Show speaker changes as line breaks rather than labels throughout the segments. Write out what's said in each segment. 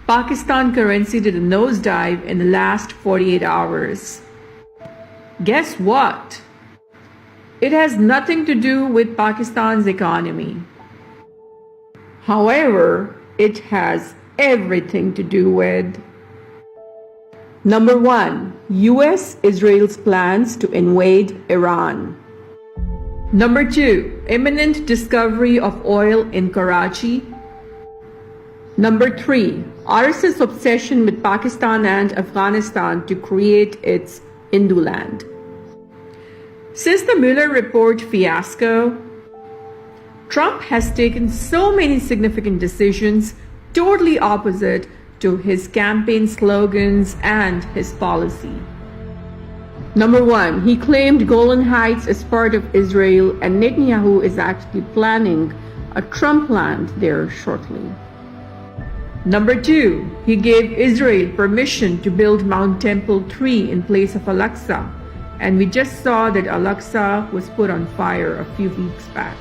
Pakistan currency did a nosedive in the last 48 hours. Guess what? It has nothing to do with Pakistan's economy. However, it has everything to do with Number 1. US Israel's plans to invade Iran. Number 2. Imminent discovery of oil in Karachi. Number 3. RSS obsession with Pakistan and Afghanistan to create its Hinduland. Since the Mueller report fiasco, Trump has taken so many significant decisions totally opposite to his campaign slogans and his policy. Number 1, he claimed Golan Heights is part of Israel, and Netanyahu is actually planning a Trump land there shortly. Number 2, he gave Israel permission to build Mount Temple 3 in place of Al-Aqsa, and we just saw that Al-Aqsa was put on fire a few weeks back.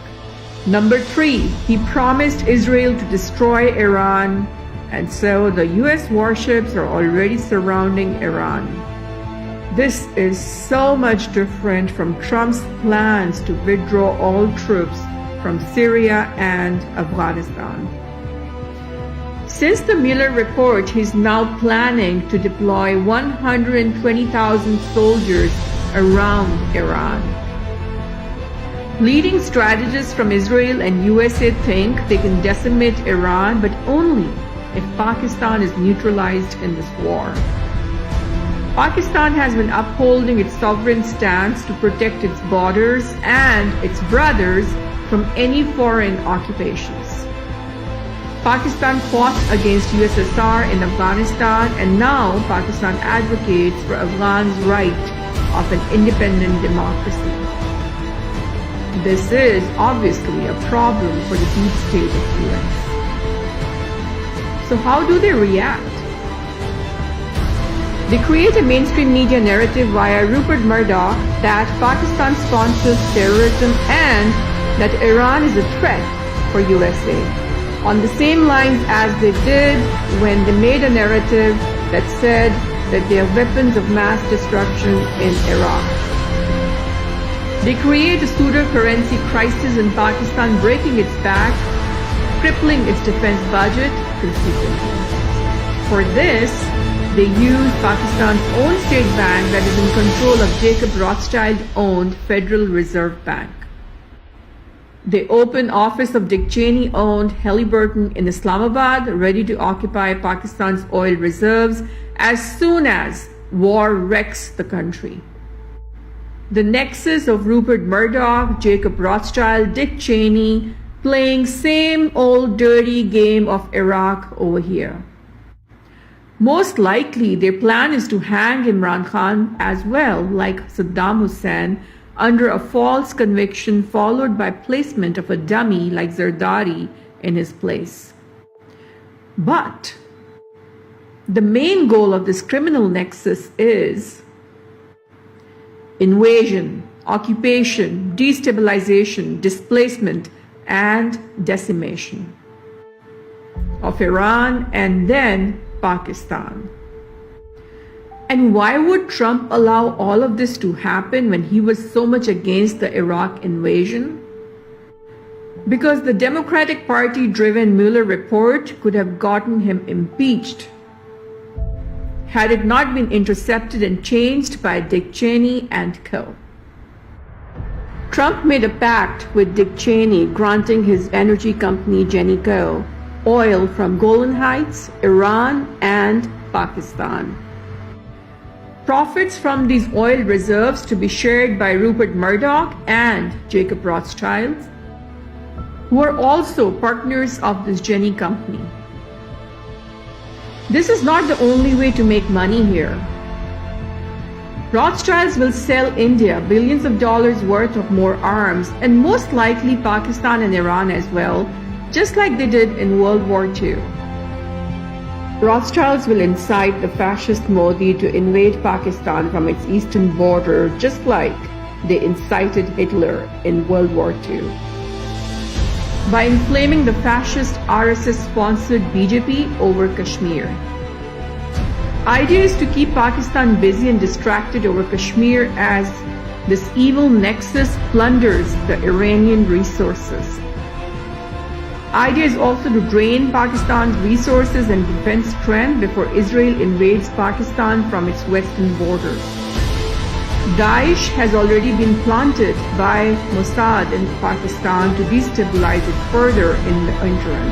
Number 3, he promised Israel to destroy Iran, and so the US warships are already surrounding Iran. This is so much different from Trump's plans to withdraw all troops from Syria and Afghanistan. Since the Mueller report, he's now planning to deploy 120,000 soldiers around Iran. Leading strategists from Israel and USA think they can decimate Iran, but only if Pakistan is neutralized in this war. Pakistan has been upholding its sovereign stance to protect its borders and its brothers from any foreign occupations. Pakistan fought against USSR in Afghanistan, and now Pakistan advocates for Afghans' right of an independent democracy. This is obviously a problem for the deep state of the US. So how do they react? They create a mainstream media narrative via Rupert Murdoch that Pakistan sponsors terrorism and that Iran is a threat for USA, on the same lines as they did when they made a narrative that said that they are weapons of mass destruction in Iraq. They create a pseudo-currency crisis in Pakistan, breaking its back, crippling its defense budget consequently. For this, they use Pakistan's own state bank that is in control of Jacob Rothschild-owned Federal Reserve Bank. They open office of Dick Cheney-owned Halliburton in Islamabad, ready to occupy Pakistan's oil reserves as soon as war wrecks the country. The nexus of Rupert Murdoch, Jacob Rothschild, Dick Cheney, playing same old dirty game of Iraq over here. Most likely, their plan is to hang Imran Khan as well, like Saddam Hussein, under a false conviction followed by placement of a dummy like Zardari in his place. But the main goal of this criminal nexus is invasion, occupation, destabilization, displacement, and decimation of Iran and then Pakistan. And why would Trump allow all of this to happen when he was so much against the Iraq invasion? Because the Democratic Party-driven Mueller report could have gotten him impeached had it not been intercepted and changed by Dick Cheney and co. Trump made a pact with Dick Cheney, granting his energy company Genco oil from Golan Heights, Iran, and Pakistan. Profits from these oil reserves to be shared by Rupert Murdoch and Jacob Rothschild, who are also partners of this Genny company. This is not the only way to make money here. Rothschilds will sell India billions of dollars worth of more arms, and most likely Pakistan and Iran as well, just like they did in World War II. Rothschilds will incite the fascist Modi to invade Pakistan from its eastern border, just like they incited Hitler in World War II. by inflaming the fascist RSS-sponsored BJP over Kashmir. Idea is to keep Pakistan busy and distracted over Kashmir as this evil nexus plunders the Iranian resources. Idea is also to drain Pakistan's resources and defense strength before Israel invades Pakistan from its western border. Daesh has already been planted by Mossad in Pakistan to destabilize it further in the interim.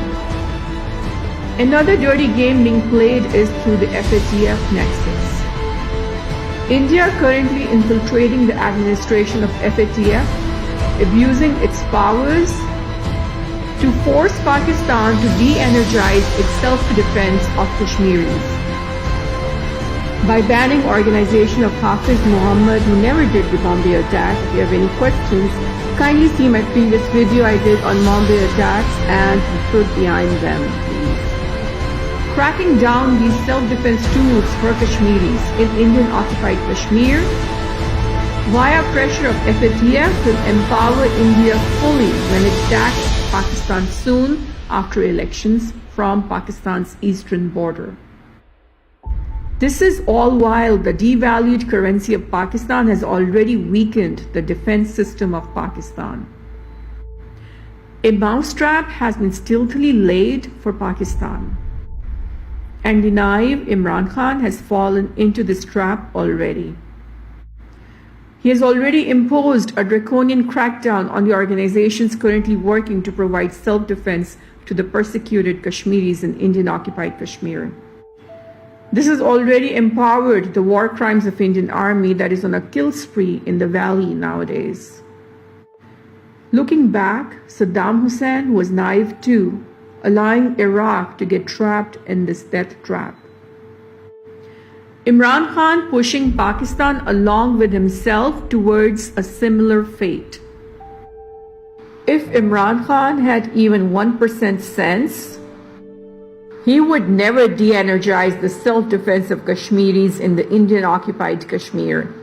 Another dirty game being played is through the FATF nexus. India currently infiltrating the administration of FATF, abusing its powers to force Pakistan to de-energize its self-defense of Kashmiris. By banning organization of Hafiz Muhammad, who never did the Bombay attack. If you have any questions, kindly see my previous video I did on Bombay attacks and the truth behind them, please. Cracking down these self-defense tools for Kashmiris in Indian-occupied Kashmir via pressure of FATF will empower India fully when it attacks Pakistan soon after elections from Pakistan's eastern border. This is all while the devalued currency of Pakistan has already weakened the defense system of Pakistan. A mousetrap has been stealthily laid for Pakistan, and the naive Imran Khan has fallen into this trap already. He has already imposed a draconian crackdown on the organizations currently working to provide self-defense to the persecuted Kashmiris in Indian-occupied Kashmir. This has already empowered the war crimes of Indian Army that is on a kill spree in the valley nowadays. Looking back, Saddam Hussein was naive too, allowing Iraq to get trapped in this death trap. Imran Khan pushing Pakistan along with himself towards a similar fate. If Imran Khan had even 1% sense, he would never de-energize the self-defense of Kashmiris in the Indian-occupied Kashmir.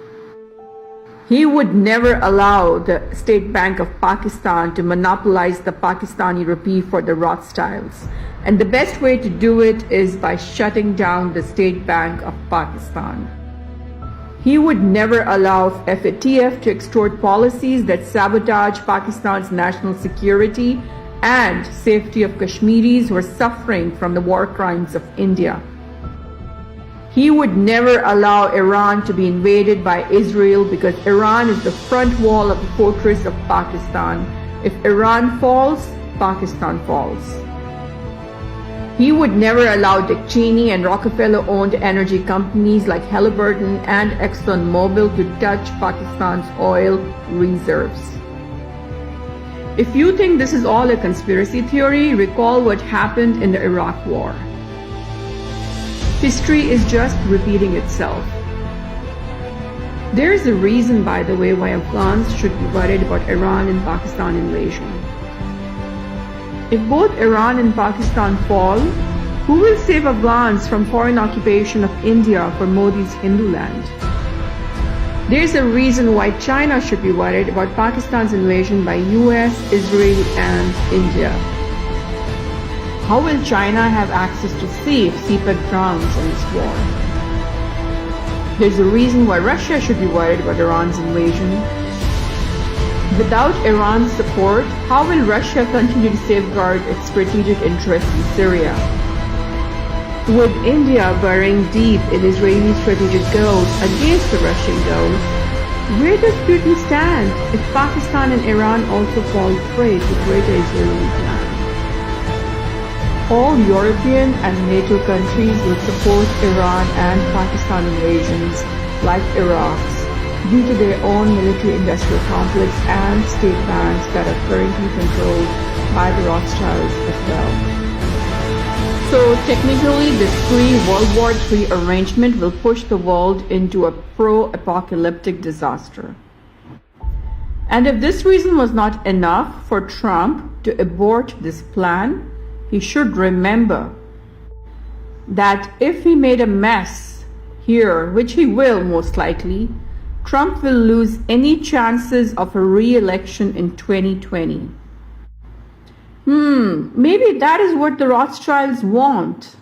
He would never allow the State Bank of Pakistan to monopolize the Pakistani rupee for the Rothschilds. And the best way to do it is by shutting down the State Bank of Pakistan. He would never allow FATF to extort policies that sabotage Pakistan's national security and safety of Kashmiris who are suffering from the war crimes of India. He would never allow Iran to be invaded by Israel because Iran is the front wall of the fortress of Pakistan. If Iran falls, Pakistan falls. He would never allow Dick Cheney and Rockefeller-owned energy companies like Halliburton and ExxonMobil to touch Pakistan's oil reserves. If you think this is all a conspiracy theory, recall what happened in the Iraq War. History is just repeating itself. There is a reason, by the way, why Afghans should be worried about Iran and Pakistan invasion. If both Iran and Pakistan fall, who will save Afghans from foreign occupation of India for Modi's Hindu land? There is a reason why China should be worried about Pakistan's invasion by US, Israel, and India. How will China have access to sea if CPEC drowns in this war? There's a reason why Russia should be worried about Iran's invasion. Without Iran's support, how will Russia continue to safeguard its strategic interests in Syria? With India burying deep in Israeli strategic goals against the Russian goals, where does Putin stand if Pakistan and Iran also fall prey to greater Israeli plans? All European and NATO countries will support Iran and Pakistan invasions like Iraq's due to their own military-industrial complex and state banks that are currently controlled by the Rothschilds as well. So technically, this pre-World War III arrangement will push the world into a pro-apocalyptic disaster. And if this reason was not enough for Trump to abort this plan, he should remember that if he made a mess here, which he will most likely, Trump will lose any chances of a re-election in 2020. Maybe that is what the Rothschilds want.